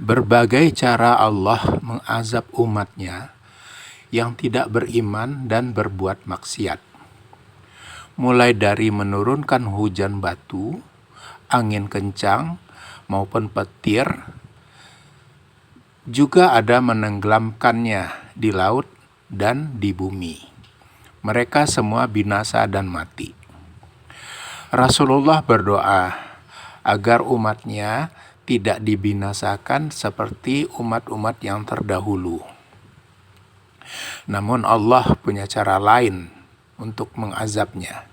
Berbagai cara Allah mengazab umatnya yang tidak beriman dan berbuat maksiat. Mulai dari menurunkan hujan batu, angin kencang, maupun petir, juga ada menenggelamkannya di laut dan di bumi. Mereka semua binasa dan mati. Rasulullah berdoa agar umatnya tidak dibinasakan seperti umat-umat yang terdahulu. Namun Allah punya cara lain untuk mengazabnya.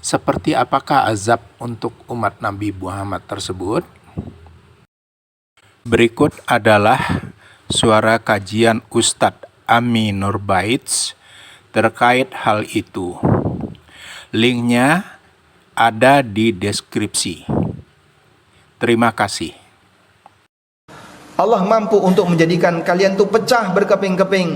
Seperti apakah azab untuk umat Nabi Muhammad tersebut? Berikut adalah suara kajian Ustadz Ami Nurbaits terkait hal itu. Linknya ada di deskripsi. Terima kasih. Allah mampu untuk menjadikan kalian tuh pecah berkeping-keping.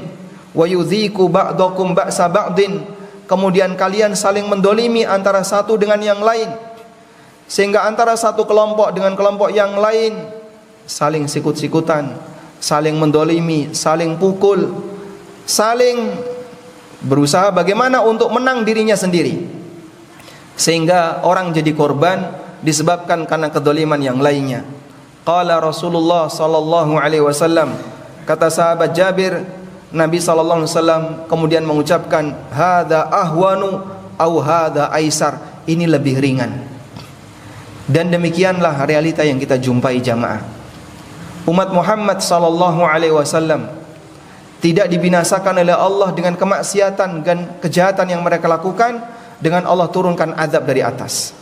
Wa yudhiku ba'dakum ba'sa ba'din. Kemudian kalian saling mendolimi antara satu dengan yang lain, sehingga antara satu kelompok dengan kelompok yang lain saling sikut-sikutan, saling mendolimi, saling pukul, saling berusaha bagaimana untuk menang dirinya sendiri, sehingga orang jadi korban disebabkan karena kedoliman yang lainnya. Qala Rasulullah sallallahu alaihi wasallam, kata sahabat Jabir, Nabi sallallahu alaihi wasallam kemudian mengucapkan, hadza ahwanu au hadza aisar, ini lebih ringan. Dan demikianlah realita yang kita jumpai jamaah. Umat Muhammad sallallahu alaihi wasallam tidak dibinasakan oleh Allah dengan kemaksiatan dan kejahatan yang mereka lakukan, dengan Allah turunkan azab dari atas.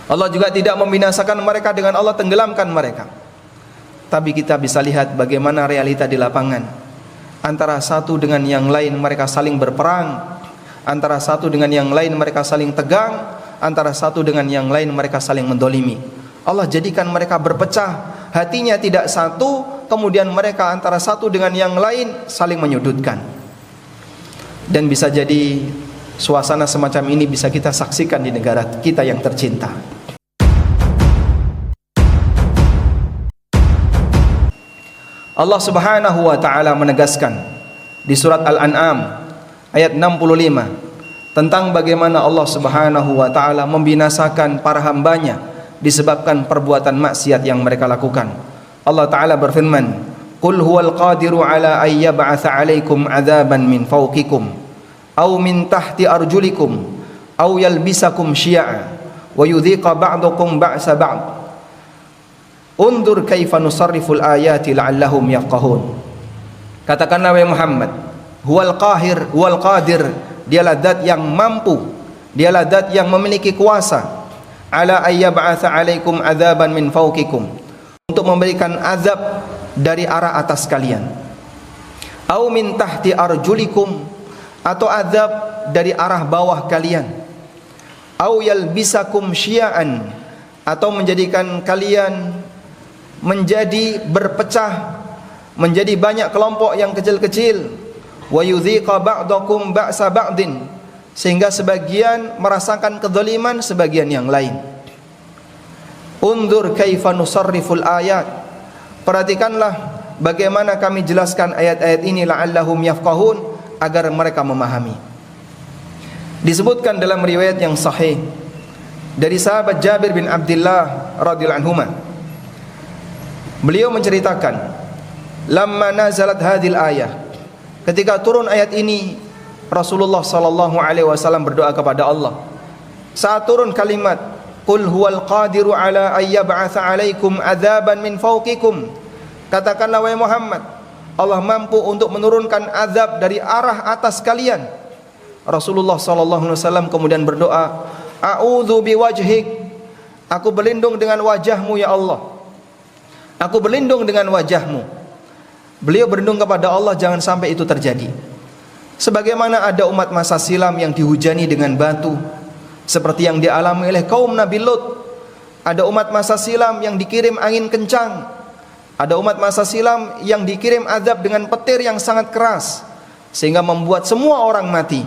Allah juga tidak membinasakan mereka dengan Allah tenggelamkan mereka. Tapi kita bisa lihat bagaimana realita di lapangan. Antara satu dengan yang lain mereka saling berperang, antara satu dengan yang lain mereka saling tegang, antara satu dengan yang lain mereka saling mendolimi. Allah jadikan mereka berpecah, hatinya tidak satu, kemudian mereka antara satu dengan yang lain saling menyudutkan. Dan bisa jadi suasana semacam ini bisa kita saksikan di negara kita yang tercinta. Allah Subhanahu wa taala menegaskan di surat Al-An'am ayat 65 tentang bagaimana Allah Subhanahu wa taala membinasakan para hambanya disebabkan perbuatan maksiat yang mereka lakukan. Allah taala berfirman, "Qul huwal qadiru ala ay yab'atsa 'alaikum 'adzaban min fawqikum aw min tahti arjulikum aw yalbisakum syi'a wa yudhiqa ba'dakum ba'sa ba'd. Undur kaifa nusarriful ayati la'allahum yafqahun." Katakanlah wahai Muhammad, huwal qahir, huwal qadir, dialah zat yang mampu, dialah zat yang memiliki kuasa, ala ayyab'atsa 'alaikum 'adzaban min fawqikum, untuk memberikan azab dari arah atas kalian, au min tahti arjulikum, atau azab dari arah bawah kalian, au yalbisakum syia'an, atau menjadikan kalian menjadi berpecah, menjadi banyak kelompok yang kecil-kecil, wa yudhiqa ba'dakum ba'sa ba'din, sehingga sebagian merasakan kezaliman sebagian yang lain. Undur kaifa nusarriful ayat, perhatikanlah bagaimana kami jelaskan ayat-ayat ini la'allahum yafqahun, agar mereka memahami. Disebutkan dalam riwayat yang sahih dari sahabat Jabir bin Abdullah radhiyallahu anhu, beliau menceritakan, lamma nazalat hadhil ayah, ketika turun ayat ini Rasulullah sallallahu alaihi wasallam berdoa kepada Allah. Saat turun kalimat qul huwal qadiru ala ayyab'atsa 'alaikum 'adzaban min fawqikum, katakanlah wahai Muhammad, Allah mampu untuk menurunkan azab dari arah atas kalian. Rasulullah sallallahu alaihi wasallam kemudian berdoa, a'udzu biwajhik, aku berlindung dengan wajahmu ya Allah, aku berlindung dengan wajahmu. Beliau berlindung kepada Allah jangan sampai itu terjadi. Sebagaimana ada umat masa silam yang dihujani dengan batu, seperti yang dialami oleh kaum Nabi Lut. Ada umat masa silam yang dikirim angin kencang, ada umat masa silam yang dikirim azab dengan petir yang sangat keras, sehingga membuat semua orang mati.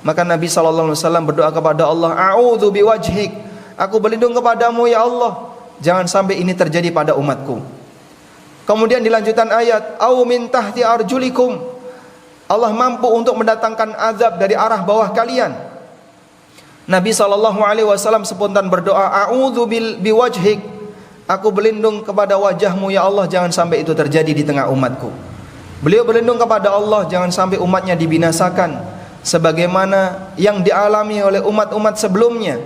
Maka Nabi SAW berdoa kepada Allah, a'udzu biwajhik, aku berlindung kepadamu ya Allah, jangan sampai ini terjadi pada umatku. Kemudian dilanjutkan ayat, au min tahti arjulikum. Allah mampu untuk mendatangkan azab dari arah bawah kalian. Nabi SAW spontan berdoa, a'udzu biwajhik. Aku berlindung kepada wajahmu ya Allah, jangan sampai itu terjadi di tengah umatku. Beliau berlindung kepada Allah, jangan sampai umatnya dibinasakan sebagaimana yang dialami oleh umat-umat sebelumnya,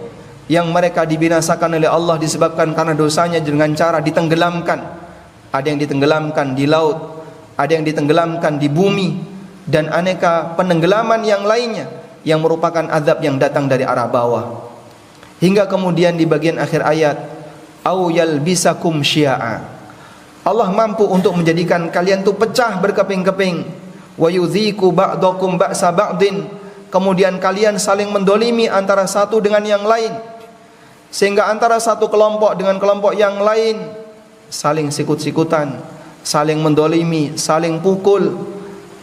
yang mereka dibinasakan oleh Allah disebabkan karena dosanya dengan cara ditenggelamkan. Ada yang ditenggelamkan di laut, ada yang ditenggelamkan di bumi, dan aneka penenggelaman yang lainnya yang merupakan azab yang datang dari arah bawah. Hingga kemudian di bagian akhir ayat, au yalbisakum syi'a. Allah mampu untuk menjadikan kalian itu pecah berkeping-keping. Wa yudhiku ba'dakum ba'sa ba'din. Kemudian kalian saling mendolimi antara satu dengan yang lain, sehingga antara satu kelompok dengan kelompok yang lain saling sikut-sikutan, saling mendolimi, saling pukul,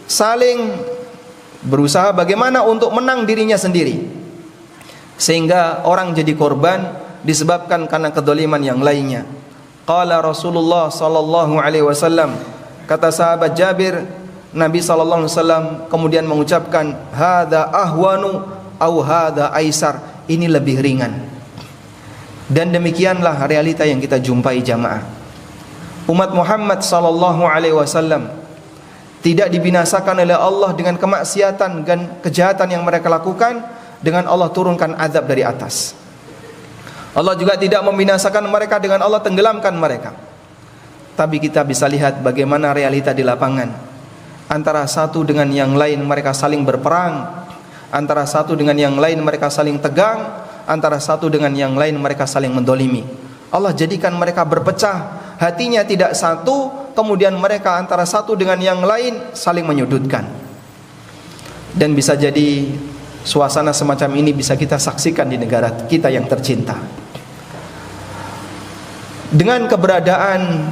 saling berusaha bagaimana untuk menang dirinya sendiri, sehingga orang jadi korban disebabkan karena kedoliman yang lainnya. Qala Rasulullah sallallahu alaihi wasallam, kata sahabat Jabir, Nabi sallallahu alaihi wasallam kemudian mengucapkan, hadza ahwanu au hadza aisar, ini lebih ringan. Dan demikianlah realita yang kita jumpai jamaah. Umat Muhammad sallallahu alaihi wasallam tidak dibinasakan oleh Allah dengan kemaksiatan dan kejahatan yang mereka lakukan, dengan Allah turunkan azab dari atas. Allah juga tidak membinasakan mereka dengan Allah tenggelamkan mereka. Tapi kita bisa lihat bagaimana realita di lapangan. Antara satu dengan yang lain mereka saling berperang, antara satu dengan yang lain mereka saling tegang, antara satu dengan yang lain mereka saling mendolimi. Allah jadikan mereka berpecah, hatinya tidak satu, kemudian mereka antara satu dengan yang lain saling menyudutkan. Dan bisa jadi suasana semacam ini bisa kita saksikan di negara kita yang tercinta. Dengan keberadaan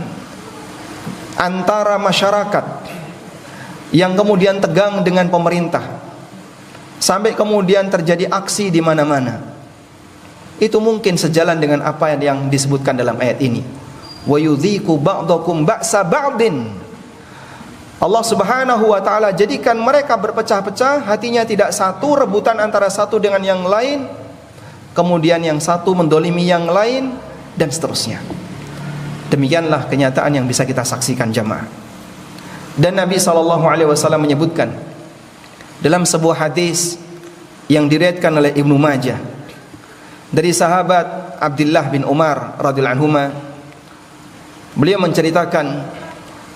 antara masyarakat yang kemudian tegang dengan pemerintah, sampai kemudian terjadi aksi di mana-mana, itu mungkin sejalan dengan apa yang disebutkan dalam ayat ini. Wa yudhiku ba'dakum ba'sa ba'din. Allah Subhanahu wa taala jadikan mereka berpecah-pecah, hatinya tidak satu, rebutan antara satu dengan yang lain, kemudian yang satu mendolimi yang lain, dan seterusnya. Demikianlah kenyataan yang bisa kita saksikan jamaah. Dan Nabi SAW menyebutkan dalam sebuah hadis yang diriwayatkan oleh Ibnu Majah dari sahabat Abdullah bin Umar radhiyallahu anhuma, beliau menceritakan,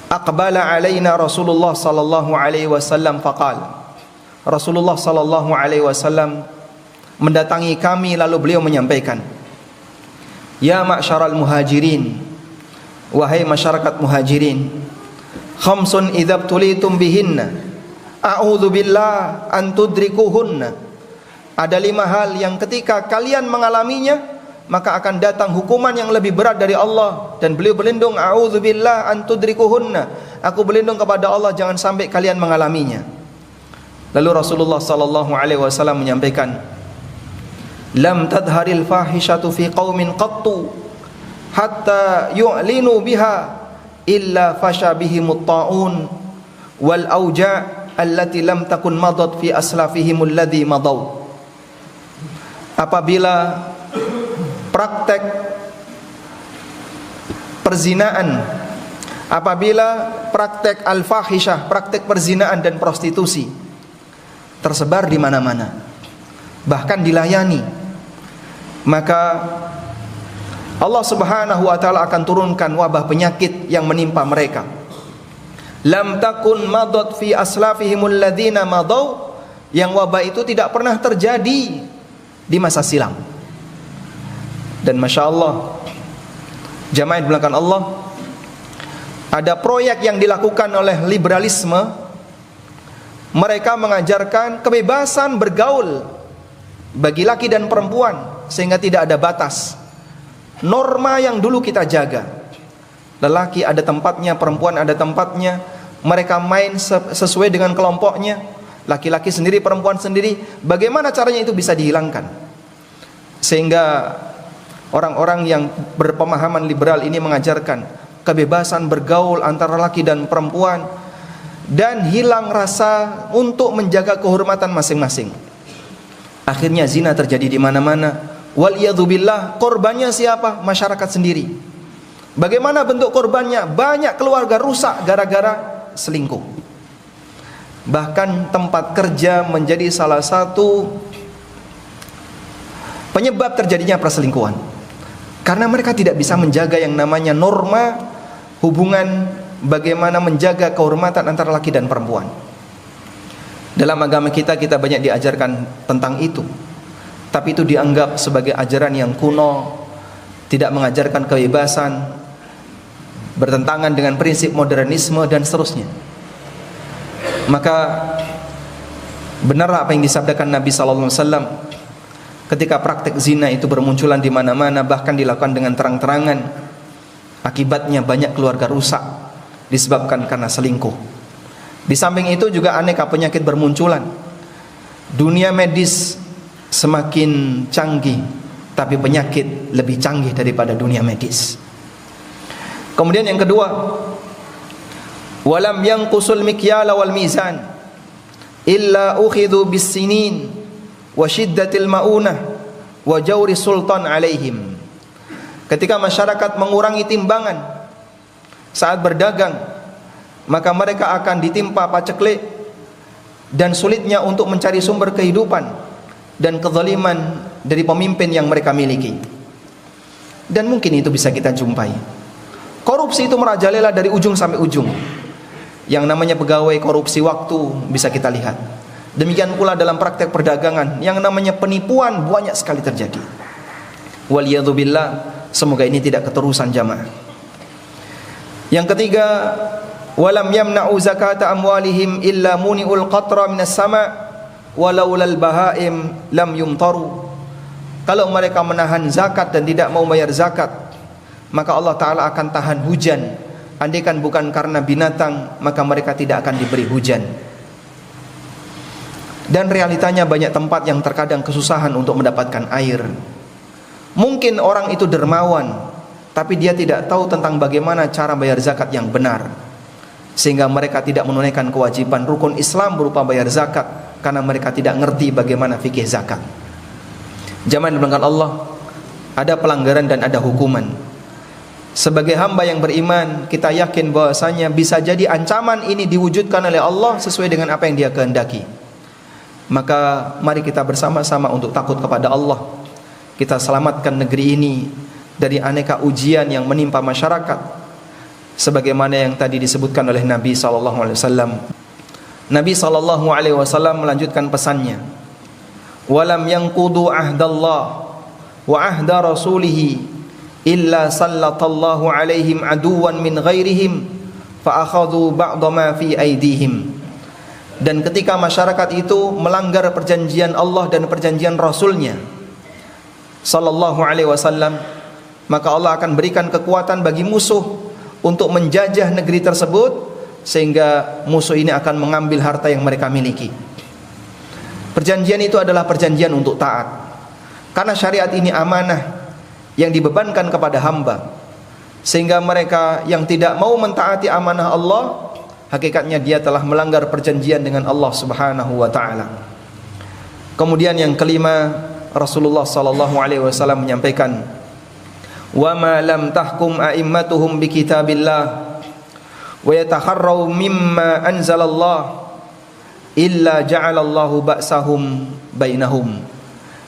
aqbala alaina Rasulullah sallallahu alaihi wasallam faqala. Rasulullah sallallahu alaihi wasallam mendatangi kami lalu beliau menyampaikan, ya ma'syaral muhajirin, wahai masyarakat muhajirin, khamsun idza tulitum bihinna a'udzu billah an tudrikuhunna. Ada 5 hal yang ketika kalian mengalaminya maka akan datang hukuman yang lebih berat dari Allah. Dan beliau berlindung, a'udzubillah an tudrikuhunna, aku berlindung kepada Allah jangan sampai kalian mengalaminya. Lalu Rasulullah sallallahu alaihi wasallam menyampaikan, lam tadharil fahishatu fi qaumin qattu hatta yu'linu biha illa fasha bihimut ta'un wal auja' allati lam takun madat fi aslafihimul ladzi madaw. Apabila praktek perzinaan, apabila praktek al-fahishah, praktek perzinaan dan prostitusi tersebar di mana-mana, bahkan dilayani, maka Allah Subhanahu wa taala akan turunkan wabah penyakit yang menimpa mereka. Lam takun madat fi aslafihimul ladzina madaw, yang wabah itu tidak pernah terjadi di masa silam. Dan Masya Allah, jamaah belakang Allah, ada proyek yang dilakukan oleh liberalisme. Mereka mengajarkan kebebasan bergaul bagi laki dan perempuan, sehingga tidak ada batas. Norma yang dulu kita jaga, lelaki ada tempatnya, perempuan ada tempatnya, mereka main sesuai dengan kelompoknya, laki-laki sendiri, perempuan sendiri. Bagaimana caranya itu bisa dihilangkan? Sehingga orang-orang yang berpemahaman liberal ini mengajarkan kebebasan bergaul antara laki dan perempuan, dan hilang rasa untuk menjaga kehormatan masing-masing. Akhirnya zina terjadi di mana-mana. Waliyadzubillah, korbannya siapa? Masyarakat sendiri. Bagaimana bentuk korbannya? Banyak keluarga rusak gara-gara selingkuh. Bahkan tempat kerja menjadi salah satu penyebab terjadinya perselingkuhan, karena mereka tidak bisa menjaga yang namanya norma hubungan, bagaimana menjaga kehormatan antara laki dan perempuan. Dalam agama kita banyak diajarkan tentang itu, tapi itu dianggap sebagai ajaran yang kuno, tidak mengajarkan kebebasan, bertentangan dengan prinsip modernisme dan seterusnya. Maka benarlah apa yang disabdakan Nabi sallallahu alaihi wasallam ketika praktek zina itu bermunculan di mana-mana, bahkan dilakukan dengan terang-terangan. Akibatnya banyak keluarga rusak disebabkan karena selingkuh. Di samping itu juga aneka penyakit bermunculan. Dunia medis semakin canggih, tapi penyakit lebih canggih daripada dunia medis. Kemudian yang kedua, walam yanqusul mikyala wal mizan illa ukhidhu bis sinin wa shiddatil maunah wa jawri sultan alaihim. Ketika masyarakat mengurangi timbangan saat berdagang, maka mereka akan ditimpa paceklik dan sulitnya untuk mencari sumber kehidupan dan kezaliman dari pemimpin yang mereka miliki. Dan mungkin itu bisa kita jumpai. Korupsi itu merajalela dari ujung sampai ujung. Yang namanya pegawai korupsi waktu bisa kita lihat. Demikian pula dalam praktek perdagangan, yang namanya penipuan banyak sekali terjadi. Waliyadzubillah, semoga ini tidak keterusan jamaah. Yang ketiga, walam yamna'u zakata amwalihim illa muni'ul qatra minas sama' walaulal bahaim lam yumtaru. Kalau mereka menahan zakat dan tidak mau bayar zakat, maka Allah Ta'ala akan tahan hujan. Andaikan bukan karena binatang, maka mereka tidak akan diberi hujan. Dan realitanya banyak tempat yang terkadang kesusahan untuk mendapatkan air. Mungkin orang itu dermawan, tapi dia tidak tahu tentang bagaimana cara bayar zakat yang benar, sehingga mereka tidak menunaikan kewajiban rukun Islam berupa bayar zakat, karena mereka tidak ngerti bagaimana fikih zakat. Jamaah yang dimuliakan Allah, ada pelanggaran dan ada hukuman. Sebagai hamba yang beriman, kita yakin bahwasanya bisa jadi ancaman ini diwujudkan oleh Allah sesuai dengan apa yang Dia kehendaki. Maka mari kita bersama-sama untuk takut kepada Allah. Kita selamatkan negeri ini dari aneka ujian yang menimpa masyarakat, sebagaimana yang tadi disebutkan oleh Nabi SAW. Nabi SAW melanjutkan pesannya, walam yanqudu ahdallah wa ahda rasulihi illa sallatallahu alaihim aduwan min ghairihim fa akhadhu ba'da ma fi aidihim. Dan ketika masyarakat itu melanggar perjanjian Allah dan perjanjian Rasulnya sallallahu alaihi wasallam, maka Allah akan berikan kekuatan bagi musuh untuk menjajah negeri tersebut, sehingga musuh ini akan mengambil harta yang mereka miliki. Perjanjian itu adalah perjanjian untuk taat, karena syariat ini amanah yang dibebankan kepada hamba, sehingga mereka yang tidak mau mentaati amanah Allah, hakikatnya dia telah melanggar perjanjian dengan Allah Subhanahu wa taala. Kemudian yang kelima, Rasulullah sallallahu alaihi wasallam menyampaikan, wa ma lam tahkum a'immatuhum bi kitabillah wa yatakharraw mimma anzalallah illa ja'alallahu ba'sahum bainahum.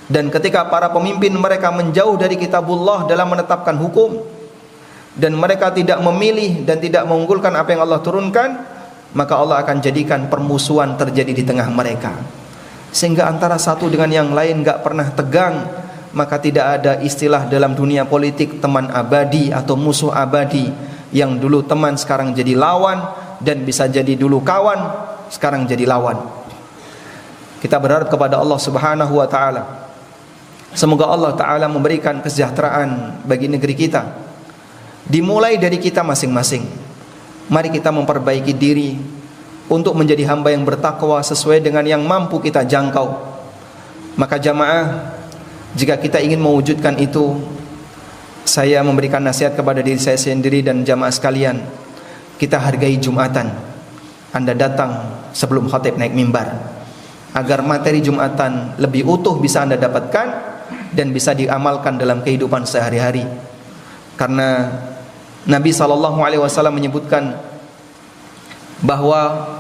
Dan ketika para pemimpin mereka menjauh dari kitabullah dalam menetapkan hukum, dan mereka tidak memilih dan tidak mengunggulkan apa yang Allah turunkan, maka Allah akan jadikan permusuhan terjadi di tengah mereka, sehingga antara satu dengan yang lain gak pernah tegang. Maka tidak ada istilah dalam dunia politik teman abadi atau musuh abadi, yang dulu teman sekarang jadi lawan, dan bisa jadi dulu kawan sekarang jadi lawan. Kita berharap kepada Allah Subhanahu wa taala, semoga Allah Ta'ala memberikan kesejahteraan bagi negeri kita, dimulai dari kita masing-masing. Mari kita memperbaiki diri untuk menjadi hamba yang bertakwa sesuai dengan yang mampu kita jangkau. Maka jamaah, jika kita ingin mewujudkan itu, saya memberikan nasihat kepada diri saya sendiri dan jamaah sekalian, kita hargai Jumatan. Anda datang sebelum khatib naik mimbar, agar materi Jumatan lebih utuh bisa Anda dapatkan dan bisa diamalkan dalam kehidupan sehari-hari. Karena Nabi SAW menyebutkan bahwa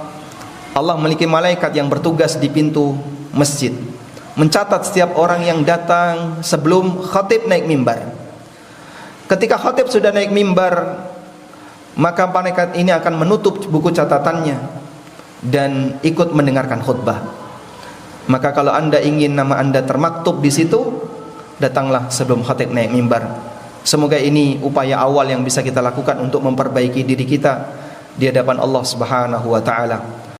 Allah memiliki malaikat yang bertugas di pintu masjid, mencatat setiap orang yang datang sebelum khatib naik mimbar. Ketika khatib sudah naik mimbar, maka malaikat ini akan menutup buku catatannya dan ikut mendengarkan khutbah. Maka kalau Anda ingin nama Anda termaktub di situ, datanglah sebelum khatib naik mimbar. Semoga ini upaya awal yang bisa kita lakukan untuk memperbaiki diri kita di hadapan Allah Subhanahu wa taala.